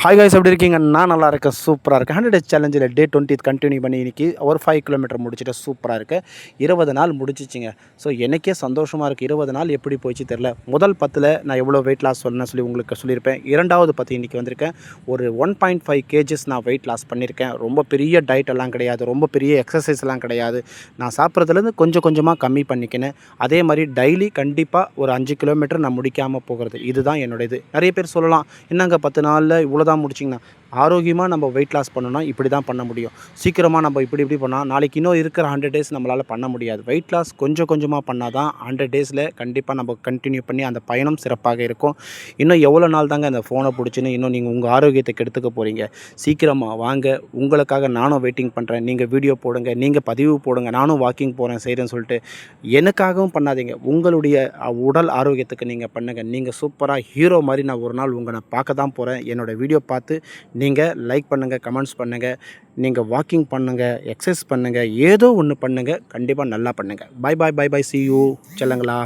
Hi guys, எப்படி இருக்கீங்க? நான் நல்லா இருக்கேன், சூப்பராக இருக்கேன். 100 டேஸ் சேலஞ்சில் டே 20 கண்டினியூ பண்ணி இன்றைக்கி ஒரு 5 கிலோமீட்டர் முடிச்சுட்டு சூப்பராக இருக்குது. 20 நாள் முடிச்சிச்சிங்க. ஸோ எனக்கே சந்தோஷமாக இருக்குது. 20 நாள் எப்படி போயிடுச்சு தெரில. முதல் 10ல் நான் எவ்வளோ வெயிட் லாஸ் சொன்னேன்னு சொல்லி உங்களுக்கு சொல்லியிருப்பேன். இரண்டாவது 10 இன்றைக்கி வந்திருக்கேன். ஒரு 1.5 கேஜஸ் நான் வெயிட் லாஸ் பண்ணியிருக்கேன். ரொம்ப பெரிய டயட் எல்லாம் கிடையாது, ரொம்ப பெரிய எக்ஸசைஸ்லாம் கிடையாது. நான் சாப்பிட்றதுலேருந்து கொஞ்சம் கொஞ்சமாக கம்மி பண்ணிக்கினேன். அதே மாதிரி டெய்லி கண்டிப்பாக ஒரு 5 கிலோமீட்டர் நான் முடிக்காமல் போகிறது, இதுதான் என்னோட இது. நிறைய பேர் சொல்லலாம், என்னங்க 10 நாளில் இவ்வளோ தான் முடிச்சிங்கன்னா. ஆரோக்கியமாக நம்ம வெயிட் லாஸ் பண்ணணும்னா இப்படி தான் பண்ண முடியும். சீக்கிரமாக நம்ம இப்படி பண்ணால் நாளைக்கு இன்னும் இருக்கிற 100 டேஸ் நம்மளால் பண்ண முடியாது. வெயிட் லாஸ் கொஞ்சம் கொஞ்சமாக பண்ணால் தான் 100 டேஸில் கண்டிப்பாக நம்ம கண்டினியூ பண்ணி அந்த பயணம் சிறப்பாக இருக்கும். இன்னும் எவ்வளோ நாள் தாங்க அந்த ஃபோனை பிடிச்சின்னு இன்னும் நீங்கள் உங்கள் ஆரோக்கியத்தை கெடுத்துக்க போகிறீங்க? சீக்கிரமாக வாங்க, உங்களுக்காக நானும் வெயிட்டிங் பண்ணுறேன். நீங்கள் வீடியோ போடுங்க, நீங்கள் பதிவு போடுங்க, நானும் வாக்கிங் போகிறேன் செய்கிறேன்னு சொல்லிட்டு எனக்காகவும் பண்ணாதீங்க. உங்களுடைய உடல் ஆரோக்கியத்துக்கு நீங்கள் பண்ணுங்கள். நீங்கள் சூப்பராக ஹீரோ மாதிரி நான் ஒரு நாள் உங்களை பார்க்க தான் போகிறேன். என்னோடய வீடியோ பார்த்து நீங்கள் லைக் பண்ணுங்கள், கமெண்ட்ஸ் பண்ணுங்கள், நீங்கள் வாக்கிங் பண்ணுங்கள், எக்ஸசைஸ் பண்ணுங்கள், ஏதோ ஒன்று பண்ணுங்கள். கண்டிப்பாக நல்லா பண்ணுங்கள். Bye bye, bye bye, see you செல்லங்களா.